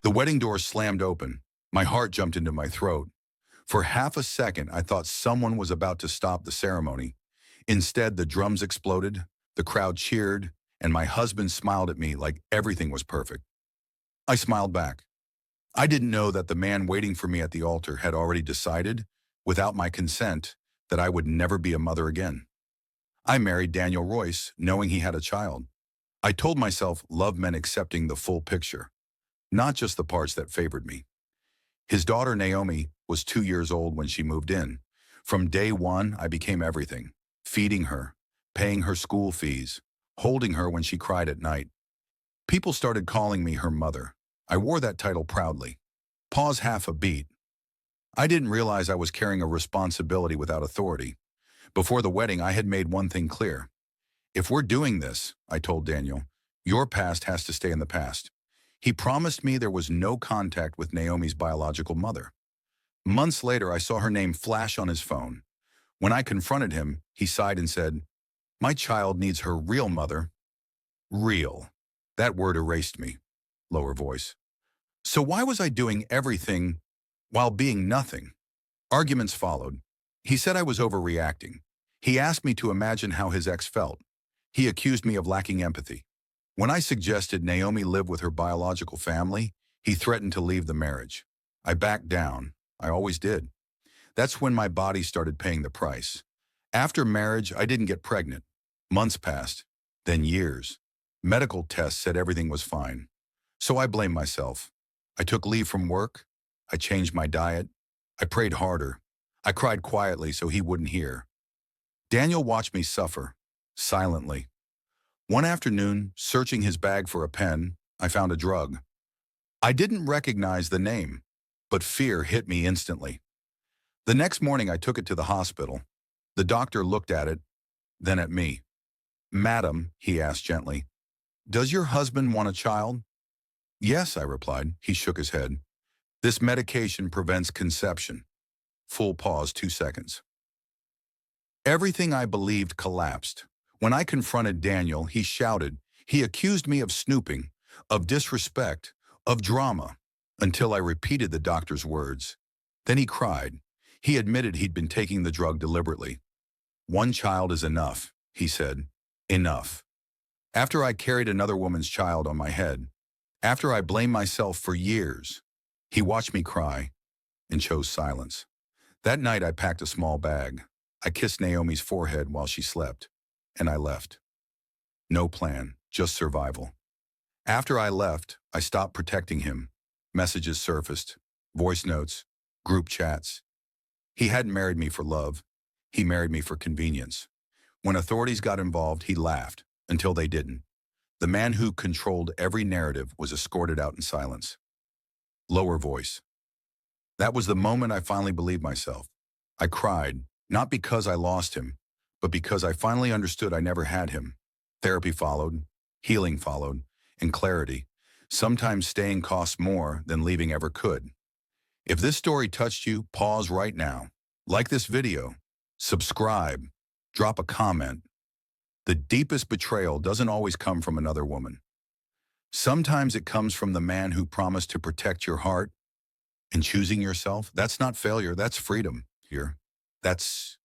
The wedding doors slammed open. My heart jumped into my throat. For half a second, I thought someone was about to stop the ceremony. Instead, the drums exploded, the crowd cheered, and my husband smiled at me like everything was perfect. I smiled back. I didn't know that the man waiting for me at the altar had already decided, without my consent, that I would never be a mother again. I married Daniel Royce, knowing he had a child. I told myself love meant accepting the full picture, not just the parts that favored me. His daughter Naomi was 2 years old when she moved in. From day one, I became everything, feeding her, paying her school fees, holding her when she cried at night. People started calling me her mother. I wore that title proudly. Pause half a beat. I didn't realize I was carrying a responsibility without authority. Before the wedding, I had made one thing clear. If we're doing this, I told Daniel, your past has to stay in the past. He promised me there was no contact with Naomi's biological mother. Months later, I saw her name flash on his phone. When I confronted him, he sighed and said, "My child needs her real mother." Real. That word erased me. Lower voice. So why was I doing everything while being nothing? Arguments followed. He said I was overreacting. He asked me to imagine how his ex felt. He accused me of lacking empathy. When I suggested Naomi live with her biological family, he threatened to leave the marriage. I backed down. I always did. That's when my body started paying the price. After marriage, I didn't get pregnant. Months passed, then years. Medical tests said everything was fine. So I blamed myself. I took leave from work. I changed my diet. I prayed harder. I cried quietly so he wouldn't hear. Daniel watched me suffer, silently. One afternoon, searching his bag for a pen, I found a drug. I didn't recognize the name, but fear hit me instantly. The next morning, I took it to the hospital. The doctor looked at it, then at me. "Madam," he asked gently, "does your husband want a child?" "Yes," I replied. He shook his head. "This medication prevents conception." Full pause, 2 seconds. Everything I believed collapsed. When I confronted Daniel, he shouted. He accused me of snooping, of disrespect, of drama, until I repeated the doctor's words. Then he cried. He admitted he'd been taking the drug deliberately. "One child is enough," he said. Enough. After I carried another woman's child on my head, after I blamed myself for years, he watched me cry and chose silence. That night I packed a small bag. I kissed Naomi's forehead while she slept, and I left. No plan, just survival. After I left, I stopped protecting him. Messages surfaced, voice notes, group chats. He hadn't married me for love. He married me for convenience. When authorities got involved, he laughed, until they didn't. The man who controlled every narrative was escorted out in silence. Lower voice. That was the moment I finally believed myself. I cried, not because I lost him, but because I finally understood I never had him. Therapy followed, healing followed, and clarity. Sometimes staying costs more than leaving ever could. If this story touched you, pause right now. Like this video, subscribe, drop a comment. The deepest betrayal doesn't always come from another woman. Sometimes it comes from the man who promised to protect your heart. And choosing yourself, that's not failure, that's freedom here. That's